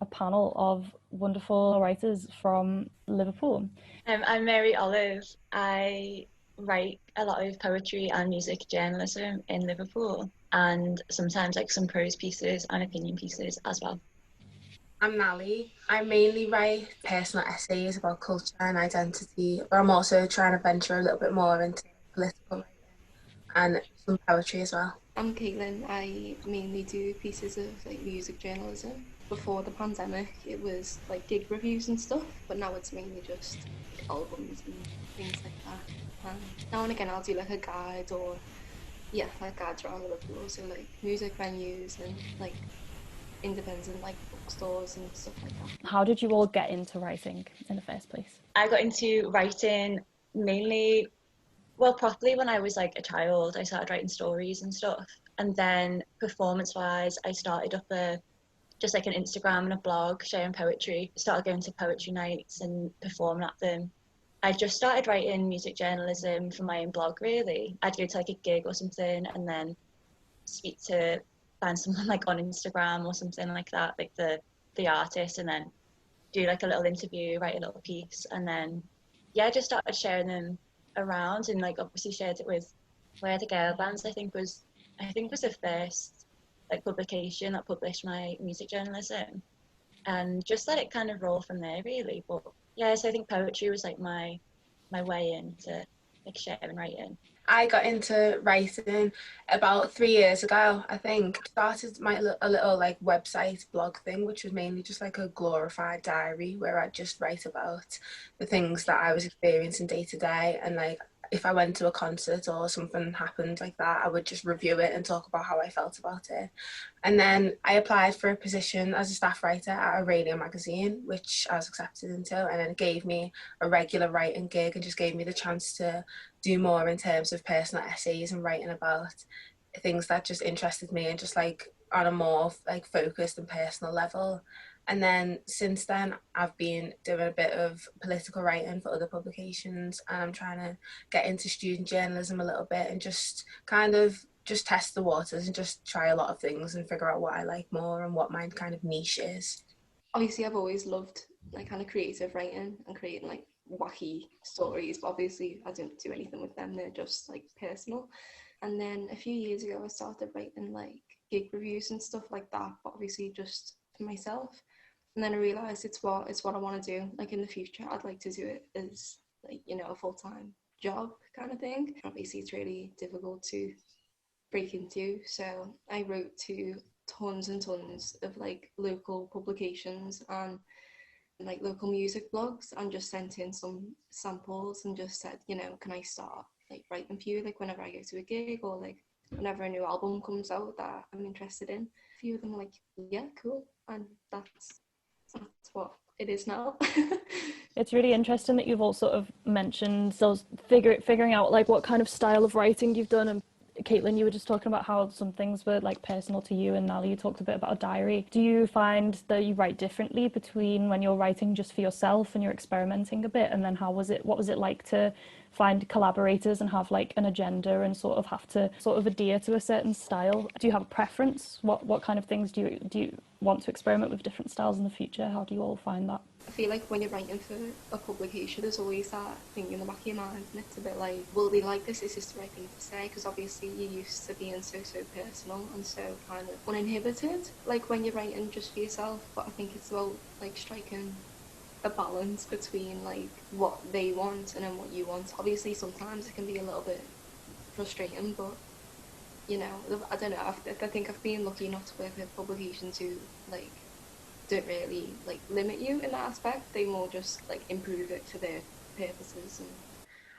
a panel of wonderful writers from Liverpool. I'm Mary Olive. I write a lot of poetry and music journalism in Liverpool, and sometimes like some prose pieces and opinion pieces as well. I'm Nali. I mainly write personal essays about culture and identity, but I'm also trying to venture a little bit more into political writing and some poetry as well. I'm Caitlin. I mainly do pieces of like music journalism. Before the pandemic, it was like gig reviews and stuff, but now it's mainly just like albums and things like that. And now and again, I'll do like a guide or like guides around Liverpool, so like music venues and like independent like bookstores and stuff like that. How did you all get into writing in the first place? I got into writing mainly, well, properly when I was like a child. I started writing stories and stuff, and then performance-wise, I started up just like an Instagram and a blog sharing poetry. Started going to poetry nights and performing at them. I just started writing music journalism for my own blog, really. I'd go to like a gig or something and then find someone like on Instagram or something like that, like the artist, and then do like a little interview, write a little piece, and then just started sharing them around, and like obviously shared it with where the Girlbands I think was the first like publication that published my music journalism, and just let it kind of roll from there, really. But yeah, so I think poetry was like my way into like sharing writing. I got into writing about 3 years ago, I think. Started a little like website blog thing, which was mainly just like a glorified diary where I'd just write about the things that I was experiencing day to day, and like if I went to a concert or something happened like that, I would just review it and talk about how I felt about it. And then I applied for a position as a staff writer at a radio magazine, which I was accepted into, and then it gave me a regular writing gig and just gave me the chance to do more in terms of personal essays and writing about things that just interested me and just like on a more like focused and personal level. And then since then I've been doing a bit of political writing for other publications, and I'm trying to get into student journalism a little bit and just kind of just test the waters and just try a lot of things and figure out what I like more and what my kind of niche is. Obviously, I've always loved like kind of creative writing and creating like wacky stories, but obviously I didn't do anything with them, they're just like personal. And then a few years ago I started writing like gig reviews and stuff like that, but obviously just for myself. And then I realised it's what I want to do. Like in the future I'd like to do it as like, you know, a full-time job kind of thing. Obviously it's really difficult to break into, so I wrote to tons and tons of like local publications and like local music blogs, and just sent in some samples and just said, you know, can I start like writing for you like whenever I go to a gig or like whenever a new album comes out that I'm interested in. A few of them were like, yeah, cool, and that's what it is now. It's really interesting that you've all sort of mentioned those figuring out like what kind of style of writing you've done. And Caitlin, you were just talking about how some things were like personal to you, and Nally, you talked a bit about a diary. Do you find that you write differently between when you're writing just for yourself and you're experimenting a bit, and then what was it like to find collaborators and have like an agenda and sort of have to sort of adhere to a certain style? Do you have a preference? What kind of things do you want to experiment with different styles in the future? How do you all find that? I feel like when you're writing for a publication, there's always that thing in the back of your mind, and it's a bit like, will they like this? Is this the right thing to say? Because obviously you're used to being so personal and so kind of uninhibited, like when you're writing just for yourself. But I think it's about like striking a balance between like what they want and then what you want. Obviously sometimes it can be a little bit frustrating, but you know, I don't know, I think I've been lucky enough to work with publications who like don't really like limit you in that aspect. They more just like improve it for their purposes. And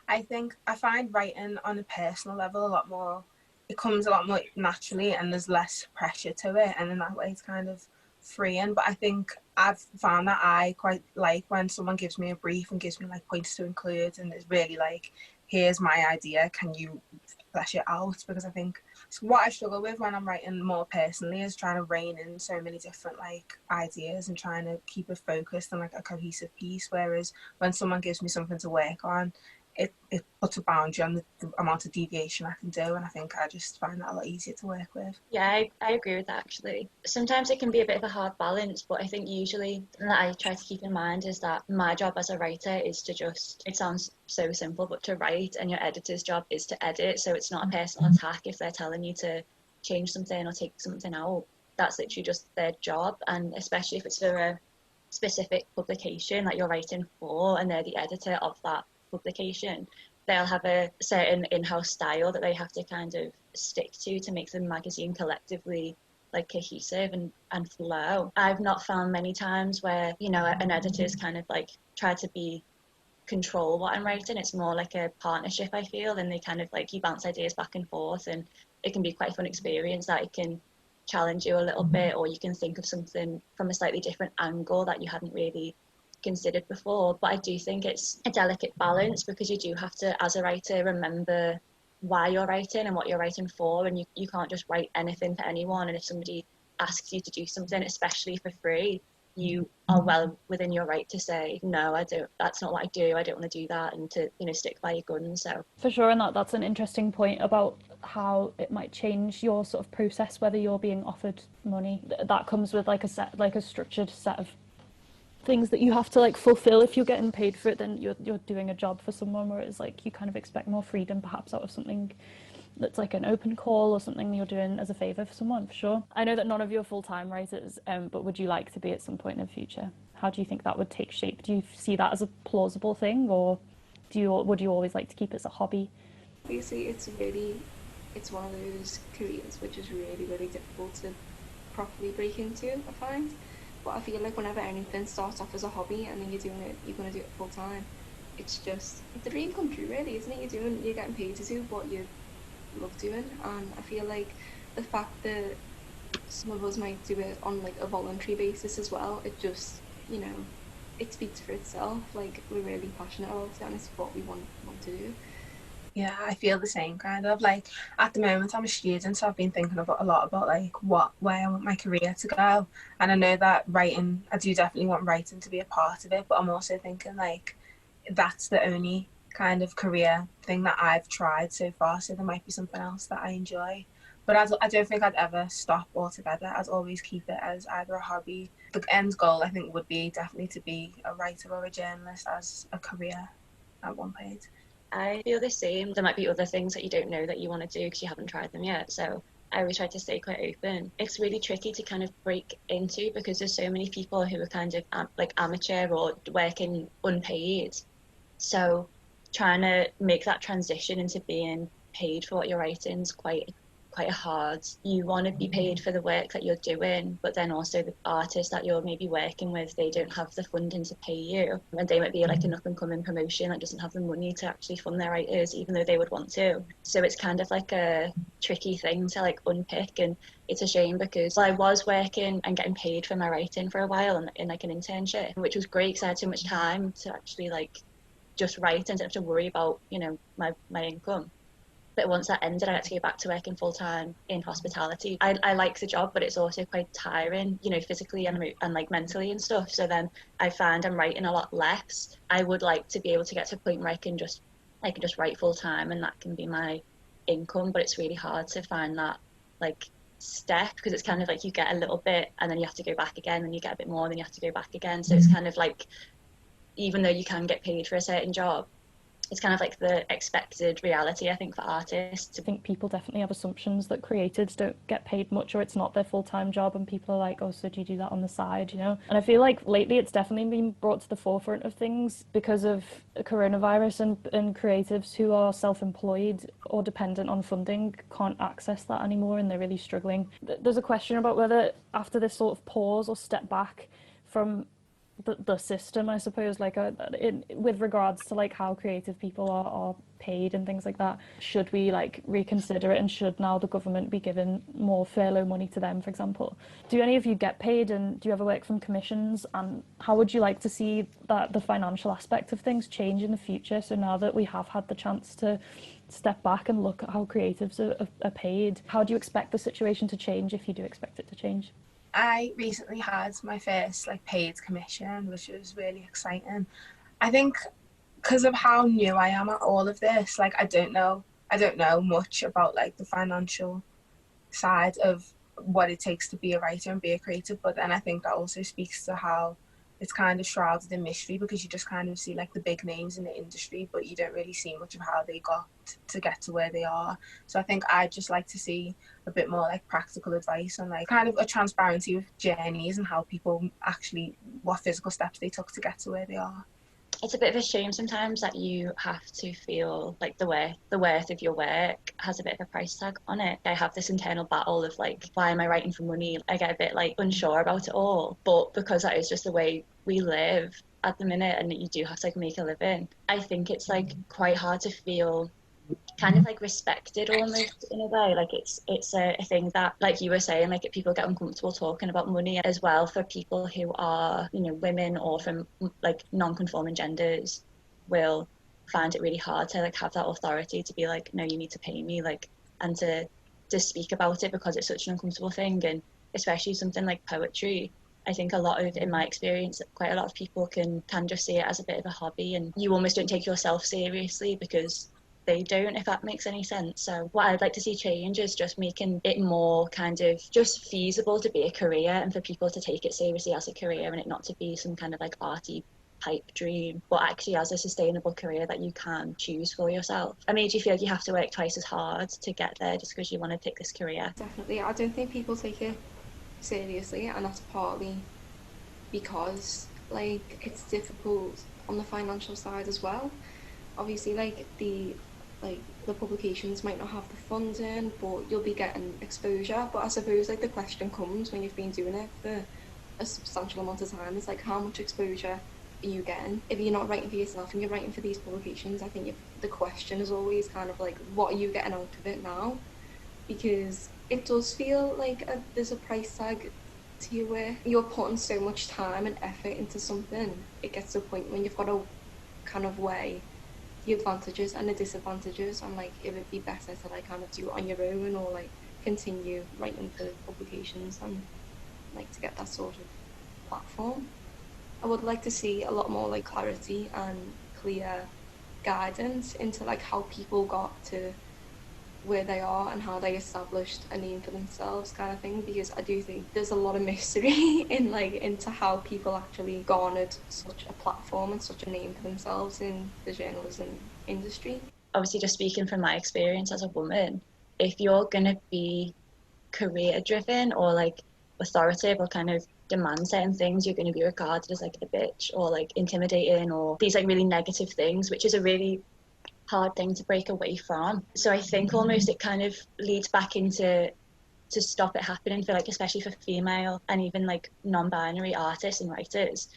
I think I find writing on a personal level a lot more, it comes a lot more naturally and there's less pressure to it, and in that way it's kind of freeing. But I think I've found that I quite like when someone gives me a brief and gives me like points to include, and it's really like, here's my idea, can you flesh it out? Because I think what I struggle with when I'm writing more personally is trying to rein in so many different like ideas and trying to keep it focused on like a cohesive piece, whereas when someone gives me something to work on, it puts a boundary on the amount of deviation I can do, and I think I just find that a lot easier to work with. Yeah, I agree with that actually. Sometimes it can be a bit of a hard balance, but I think usually something that I try to keep in mind is that my job as a writer is to just, it sounds so simple, but to write, and your editor's job is to edit. So it's not a personal attack if they're telling you to change something or take something out. That's literally just their job. And especially if it's for a specific publication that you're writing for and they're the editor of that publication, they'll have a certain in-house style that they have to kind of stick to make the magazine collectively like cohesive and flow. I've not found many times where, you know, an editor's kind of like try to be control what I'm writing. It's more like a partnership, I feel, and they kind of like, you bounce ideas back and forth, and it can be quite a fun experience that it can challenge you a little bit, or you can think of something from a slightly different angle that you hadn't really considered before. But I do think it's a delicate balance, because you do have to, as a writer, remember why you're writing and what you're writing for, and you can't just write anything for anyone. And if somebody asks you to do something, especially for free, you are well within your right to say, no, I don't, that's not what I do, I don't want to do that, and to, you know, stick by your guns. So for sure, and that's an interesting point about how it might change your sort of process, whether you're being offered money. That comes with like a structured set of things that you have to like fulfill. If you're getting paid for it, then you're doing a job for someone, whereas like you kind of expect more freedom perhaps out of something that's like an open call or something you're doing as a favour for someone, for sure. I know that none of you are full-time writers, but would you like to be at some point in the future? How do you think that would take shape? Do you see that as a plausible thing, or would you always like to keep it as a hobby? Obviously, it's one of those careers which is really, really difficult to properly break into, I find. But I feel like whenever anything starts off as a hobby and then you're going to do it full time, it's a dream come true, really, isn't it? You're getting paid to do what you love doing. And I feel like the fact that some of us might do it on like a voluntary basis as well, it just, you know, it speaks for itself. Like, we're really passionate about it, and it's what we want to do. Yeah, I feel the same kind of. Like, at the moment I'm a student, so I've been thinking a lot about like where I want my career to go. And I know that writing, I do definitely want writing to be a part of it, but I'm also thinking like that's the only kind of career thing that I've tried so far, so there might be something else that I enjoy. But I don't think I'd ever stop altogether. I'd always keep it as either a hobby. The end goal, I think, would be definitely to be a writer or a journalist as a career at one point. I feel the same. There might be other things that you don't know that you want to do because you haven't tried them yet. So I always try to stay quite open. It's really tricky to kind of break into, because there's so many people who are kind of like amateur or working unpaid. So trying to make that transition into being paid for what you're writing is quite hard. You want to be paid for the work that you're doing, but then also the artists that you're maybe working with, they don't have the funding to pay you, and they might be like an up and coming promotion that doesn't have the money to actually fund their writers, even though they would want to. So it's kind of like a tricky thing to like unpick, and it's a shame because I was working and getting paid for my writing for a while in like an internship, which was great because I had so much time to actually like just write and didn't have to worry about, you know, my income. But once that ended, I had to go back to working full time in hospitality. I like the job, but it's also quite tiring, you know, physically and like mentally and stuff. So then I find I'm writing a lot less. I would like to be able to get to a point where I can just write full time, and that can be my income. But it's really hard to find that like step, because it's kind of like you get a little bit and then you have to go back again, and you get a bit more, and then you have to go back again. So it's kind of like, even though you can get paid for a certain job, it's kind of like the expected reality, I think, for artists. I think people definitely have assumptions that creatives don't get paid much, or it's not their full-time job, and people are like, oh, so do you do that on the side, you know? And I feel like lately it's definitely been brought to the forefront of things because of coronavirus, and creatives who are self-employed or dependent on funding can't access that anymore, and they're really struggling. There's a question about whether after this sort of pause or step back from the system, I suppose, like with regards to like how creative people are paid and things like that, should we like reconsider it, and should now the government be giving more furlough money to them, for example? Do any of you get paid, and do you ever work from commissions, and how would you like to see that the financial aspect of things change in the future? So now that we have had the chance to step back and look at how creatives are paid, how do you expect the situation to change, if you do expect it to change? I recently had my first like paid commission, which was really exciting. I think because of how new I am at all of this, like I don't know much about like the financial side of what it takes to be a writer and be a creative, but then I think that also speaks to how it's kind of shrouded in mystery, because you just kind of see like the big names in the industry, but you don't really see much of how they got to get to where they are. So I think I'd just like to see a bit more like practical advice and like kind of a transparency with journeys and how people actually, what physical steps they took to get to where they are. It's a bit of a shame sometimes that you have to feel like the worth of your work has a bit of a price tag on it. I have this internal battle of like, why am I writing for money? I get a bit like unsure about it all, but because that is just the way we live at the minute, and that you do have to like make a living, I think it's like quite hard to feel kind of like respected almost in a way. Like it's a thing that, like you were saying, like people get uncomfortable talking about money as well. For people who are, you know, women or from like non-conforming genders will find it really hard to like have that authority to be like, no, you need to pay me, like, and to speak about it, because it's such an uncomfortable thing. And especially something like poetry, I think a lot of, in my experience, quite a lot of people can just see it as a bit of a hobby, and you almost don't take yourself seriously because they don't, if that makes any sense. So what I'd like to see change is just making it more kind of just feasible to be a career, and for people to take it seriously as a career, and it not to be some kind of like arty pipe dream, but actually as a sustainable career that you can choose for yourself. I mean, do you feel like you have to work twice as hard to get there just because you want to take this career? Definitely. I don't think people take it seriously, and that's partly because like it's difficult on the financial side as well. Obviously, like the publications might not have the funding, but you'll be getting exposure. But I suppose like the question comes when you've been doing it for a substantial amount of time, it's like, how much exposure are you getting? If you're not writing for yourself and you're writing for these publications, I think the question is always kind of like, what are you getting out of it now? Because it does feel like there's a price tag to your work. You're putting so much time and effort into something, it gets to a point when you've got to kind of weigh the advantages and the disadvantages, and like it would be better to like kind of do it on your own, or like continue writing for publications and like to get that sort of platform. I would like to see a lot more like clarity and clear guidance into like how people got to where they are and how they established a name for themselves, kind of thing, because I do think there's a lot of mystery in like into how people actually garnered such a platform and such a name for themselves in the journalism industry. Obviously, just speaking from my experience as a woman, if you're going to be career driven or like authoritative or kind of demand certain things, you're going to be regarded as like a bitch or like intimidating or these like really negative things, which is a really hard thing to break away from. So I think almost it kind of leads back into to stop it happening for like, especially for female and even like non-binary artists and writers.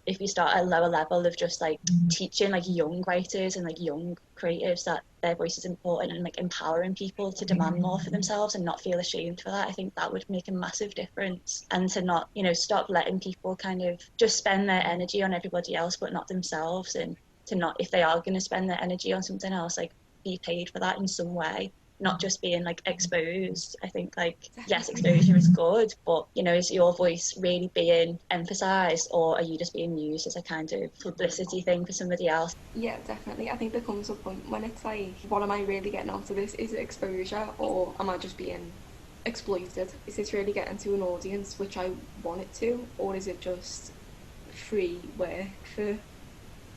If you start at a lower level of just like teaching like young writers and like young creatives that their voice is important, and like empowering people to demand more for themselves and not feel ashamed for that, I think that would make a massive difference. And to not, you know, stop letting people kind of just spend their energy on everybody else but not themselves, and to not, if they are going to spend their energy on something else, like be paid for that in some way, not just being like exposed. I think like, yes, exposure is good, but you know, is your voice really being emphasized, or are you just being used as a kind of publicity thing for somebody else? Yeah, definitely. I think there comes a point when it's like, what am I really getting out of this? Is it exposure, or am I just being exploited? Is this really getting to an audience which I want it to, or is it just free work for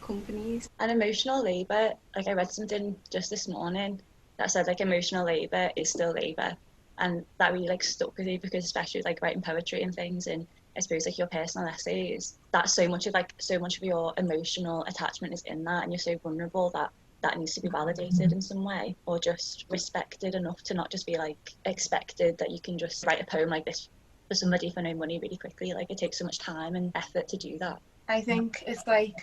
companies? And emotional labour, like I read something just this morning that said like emotional labour is still labour, and that really like stuck with me, because especially like writing poetry and things, and I suppose like your personal essays, that so much of your emotional attachment is in that, and you're so vulnerable that that needs to be validated in some way, or just respected enough to not just be like expected that you can just write a poem like this for somebody for no money really quickly. Like it takes so much time and effort to do that. I think it's like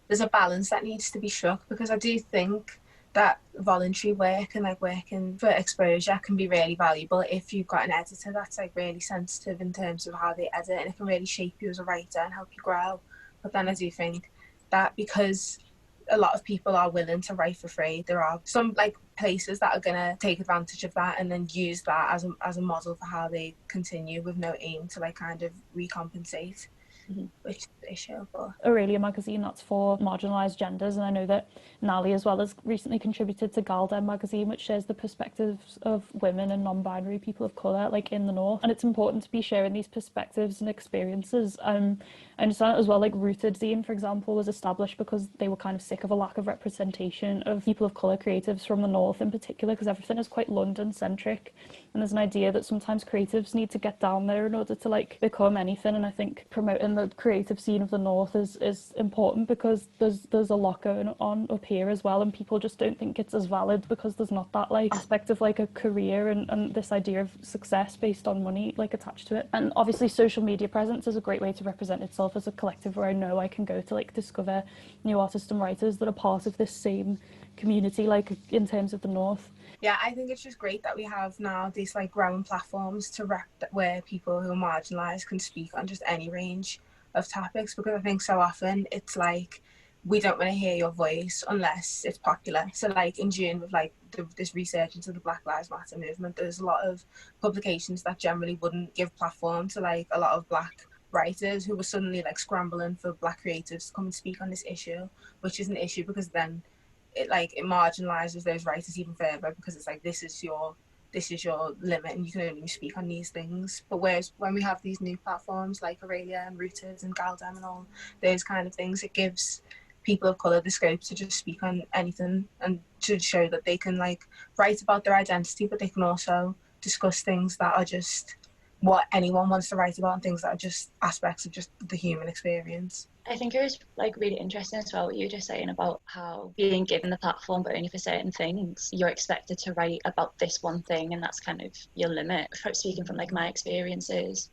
there's a balance that needs to be struck, because I do think that voluntary work and like working for exposure can be really valuable if you've got an editor that's like really sensitive in terms of how they edit, and it can really shape you as a writer and help you grow. But then I do think that because a lot of people are willing to write for free, there are some like places that are going to take advantage of that and then use that as a model for how they continue with no aim to like kind of recompensate. which is the issue. But Aurelia magazine, that's for marginalised genders, and I know that Nali as well has recently contributed to Girlbands magazine, which shares the perspectives of women and non-binary people of colour, like in the north, and it's important to be sharing these perspectives and experiences. I understand as well, like Rooted Zine, for example, was established because they were kind of sick of a lack of representation of people of colour creatives from the north in particular, because everything is quite London centric, and there's an idea that sometimes creatives need to get down there in order to like become anything. And I think promoting the creative scene of the north is important, because there's a lot going on up here as well, and people just don't think it's as valid because there's not that like aspect of like a career and this idea of success based on money like attached to it. And obviously social media presence is a great way to represent itself as a collective, where I know I can go to like discover new artists and writers that are part of this same community, like in terms of the north. Yeah, I think it's just great that we have now these like growing platforms to where people who are marginalised can speak on just any range of topics, because I think so often it's like we don't want to hear your voice unless it's popular. So like in June with like this research into the Black Lives Matter movement, there's a lot of publications that generally wouldn't give platform to like a lot of Black writers who were suddenly like scrambling for Black creatives to come and speak on this issue, which is an issue because then it marginalizes those writers even further, because it's like this is your limit and you can only speak on these things. But whereas when we have these new platforms like Aurelia and Rooted and Galdem and all those kind of things, it gives people of colour the scope to just speak on anything and to show that they can like write about their identity, but they can also discuss things that are just what anyone wants to write about, and things that are just aspects of just the human experience. I think it was like really interesting as well what you were just saying about how being given the platform but only for certain things, you're expected to write about this one thing and that's kind of your limit. Speaking from like my experiences,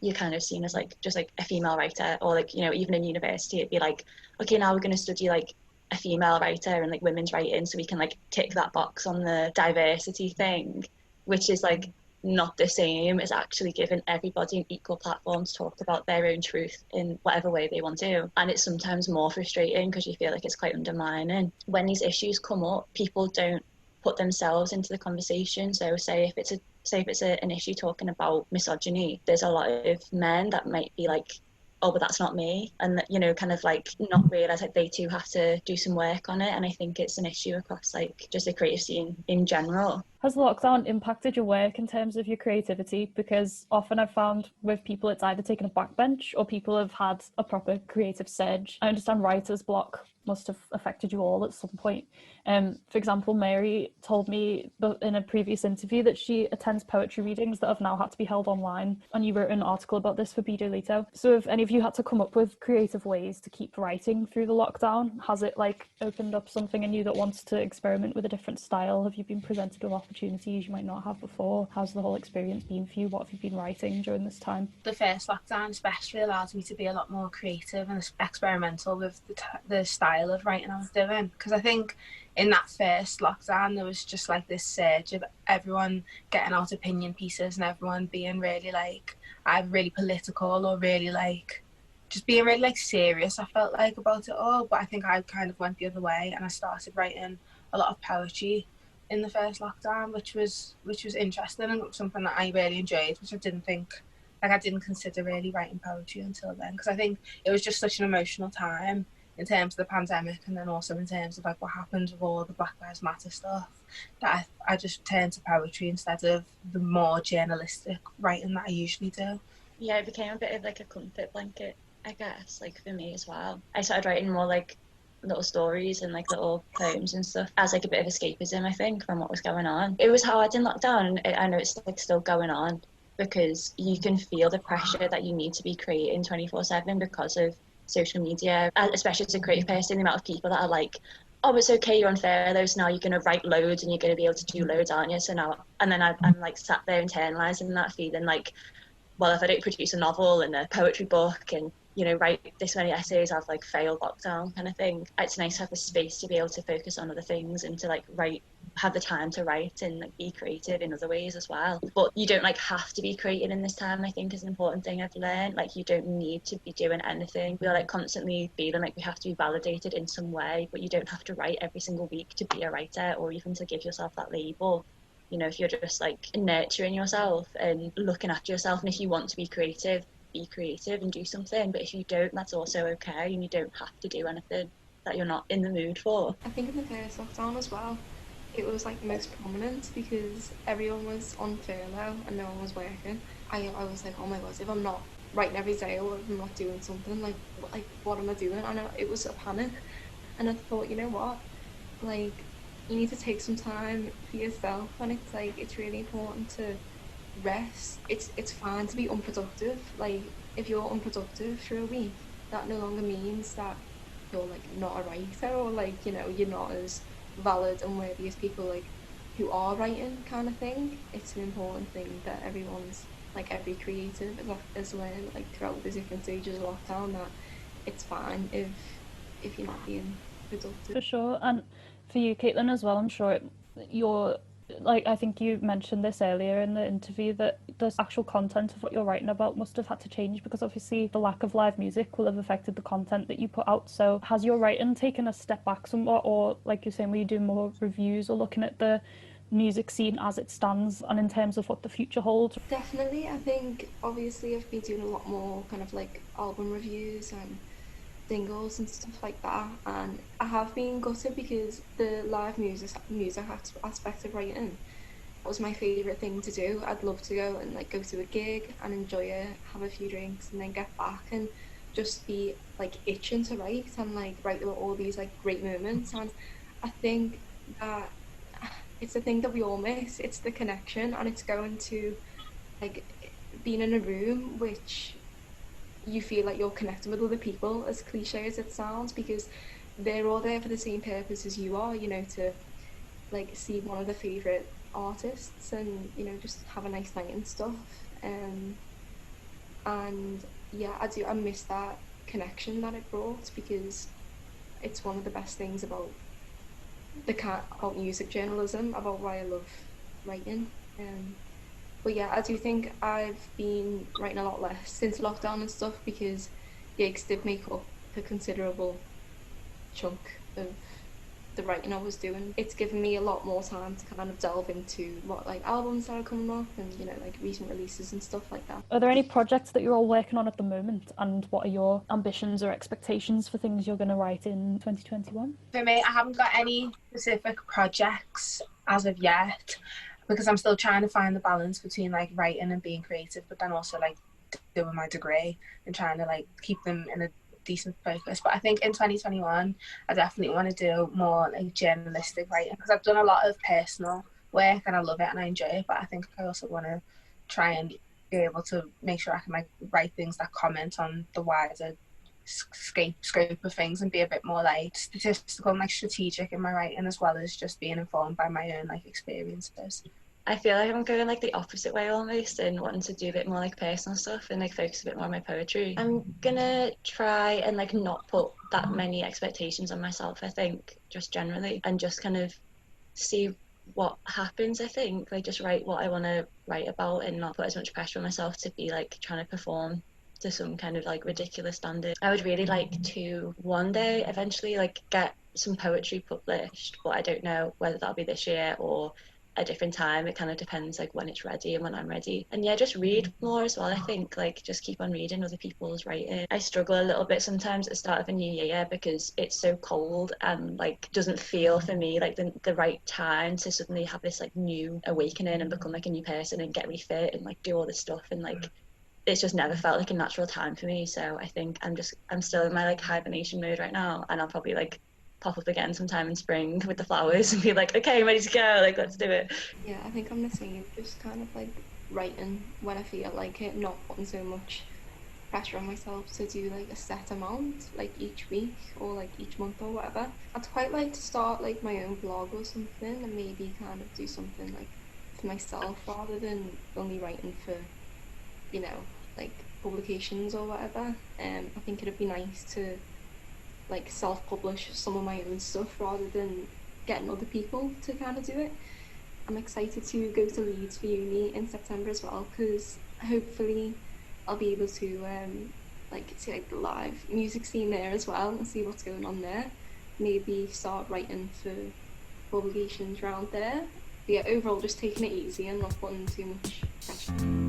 you're kind of seen as like just like a female writer, or like, you know, even in university it'd be like, okay, now we're going to study like a female writer and like women's writing so we can like tick that box on the diversity thing, which is like not the same as actually giving everybody an equal platform to talk about their own truth in whatever way they want to. And it's sometimes more frustrating because you feel like it's quite undermining. When these issues come up, people don't put themselves into the conversation. So say if it's an issue talking about misogyny, there's a lot of men that might be like, oh, but that's not me, and you know, kind of like not realize like they too have to do some work on it. And I think it's an issue across like just the creative scene in general. Has lockdown impacted your work in terms of your creativity? Because often I've found with people it's either taken a backbench or people have had a proper creative surge. I understand writer's block must have affected you all at some point. For example, Mary told me in a previous interview that she attends poetry readings that have now had to be held online, and you wrote an article about this for Bido Lito. So have any of you had to come up with creative ways to keep writing through the lockdown? Has it like opened up something in you that wants to experiment with a different style? Have you been presented with opportunities you might not have before? How's the whole experience been for you? What have you been writing during this time? The first lockdown especially allowed me to be a lot more creative and experimental with the style of writing I was doing, because I think in that first lockdown there was just like this surge of everyone getting out opinion pieces and everyone being really like either really political or really like just being really like serious, I felt like, about it all. But I think I kind of went the other way and I started writing a lot of poetry in the first lockdown, which was interesting and something that I really enjoyed, which I didn't consider really writing poetry until then, because I think it was just such an emotional time in terms of the pandemic, and then also in terms of like what happened with all the Black Lives Matter stuff, that I just turned to poetry instead of the more journalistic writing that I usually do. Yeah, it became a bit of like a comfort blanket, I guess, like for me as well. I started writing more like little stories and like little poems and stuff as like a bit of escapism, I think, from what was going on. It was hard in lockdown. I know it's like still going on, because you can feel the pressure that you need to be creating 24/7 because of social media, especially as a creative person, the amount of people that are like, oh, it's okay, you're on furlough, so now you're going to write loads and you're going to be able to do loads, aren't you? So now, and then I'm like sat there internalising that feeling like, well, if I don't produce a novel and a poetry book and, you know, write this many essays, I've like failed lockdown kind of thing. It's nice to have the space to be able to focus on other things and to like have the time to write and like be creative in other ways as well. But you don't like have to be creative in this time, I think, is an important thing I've learned. Like, you don't need to be doing anything. We're like constantly feeling like we have to be validated in some way, but you don't have to write every single week to be a writer or even to give yourself that label. You know, if you're just like nurturing yourself and looking after yourself, and if you want to be creative, be creative and do something, but if you don't, that's also okay, and you don't have to do anything that you're not in the mood for. I think in the first lockdown as well, it was like most prominent because everyone was on furlough and no one was working. I was like, oh my god, if I'm not writing every day or if I'm not doing something, like what am I doing? And it was a panic. And I thought, you know what, like, you need to take some time for yourself, and it's like, it's really important to rest. It's fine to be unproductive. Like, if you're unproductive for a week, that no longer means that you're like not a writer, or like, you know, you're not as valid and worthy as people like who are writing, kind of thing. It's an important thing that everyone's, like, every creative has learned, like, throughout the different stages of lockdown, that it's fine if you're not being productive. For sure. And for you, Caitlin, as well, I'm sure you're, like, I think you mentioned this earlier in the interview, that the actual content of what you're writing about must have had to change, because obviously the lack of live music will have affected the content that you put out. So has your writing taken a step back somewhat, or like you're saying, will you do more reviews or looking at the music scene as it stands and in terms of what the future holds? Definitely. I think obviously I've been doing a lot more kind of like album reviews and singles and stuff like that, and I have been gutted because the live music aspect of writing was my favourite thing to do. I'd love to go and like go to a gig and enjoy it, have a few drinks, and then get back and just be like itching to write and like write about all these like great moments. And I think that it's the thing that we all miss. It's the connection, and it's going to like being in a room which you feel like you're connecting with other people, as cliche as it sounds, because they're all there for the same purpose as you are, you know, to like see one of the favourite artists and, you know, just have a nice night and stuff. And yeah, I miss that connection that it brought, because it's one of the best things about about music journalism, about why I love writing. But yeah, I do think I've been writing a lot less since lockdown and stuff, because gigs did make up a considerable chunk of the writing I was doing. It's given me a lot more time to kind of delve into what like albums that are coming up and, you know, like recent releases and stuff like that. Are there any projects that you're all working on at the moment, and what are your ambitions or expectations for things you're going to write in 2021? For me, I haven't got any specific projects as of yet, because I'm still trying to find the balance between like writing and being creative, but then also like doing my degree and trying to like keep them in a decent focus. But I think in 2021 I definitely want to do more like journalistic writing, because I've done a lot of personal work and I love it and I enjoy it, but I think I also want to try and be able to make sure I can like write things that comment on the wider scope of things and be a bit more like statistical and like strategic in my writing, as well as just being informed by my own like experiences. I feel like I'm going like the opposite way almost, and wanting to do a bit more like personal stuff and like focus a bit more on my poetry. I'm gonna try and like not put that many expectations on myself, I think, just generally, and just kind of see what happens. I think like just write what I want to write about and not put as much pressure on myself to be like trying to perform to some kind of like ridiculous standard. I would really like to one day eventually like get some poetry published, but I don't know whether that'll be this year or a different time. It kind of depends like when it's ready and when I'm ready. And yeah, just read more as well. I think like just keep on reading other people's writing. I struggle a little bit sometimes at the start of a new year because it's so cold and like doesn't feel for me like the right time to suddenly have this like new awakening and become like a new person and get refit and like do all this stuff, and like it's just never felt like a natural time for me. So I think I'm still in my like hibernation mode right now, and I'll probably like pop up again sometime in spring with the flowers and be like, okay, I'm ready to go, like let's do it. Yeah, I think I'm the same, just kind of like writing when I feel like it, not putting so much pressure on myself to do like a set amount like each week or like each month or whatever. I'd quite like to start like my own blog or something, and maybe kind of do something like for myself rather than only writing for, you know, like publications or whatever. I think it'd be nice to like self-publish some of my own stuff rather than getting other people to kind of do it. I'm excited to go to Leeds for uni in September as well, because hopefully I'll be able to like see like the live music scene there as well and see what's going on there. Maybe start writing for publications around there. But yeah, overall just taking it easy and not putting too much pressure.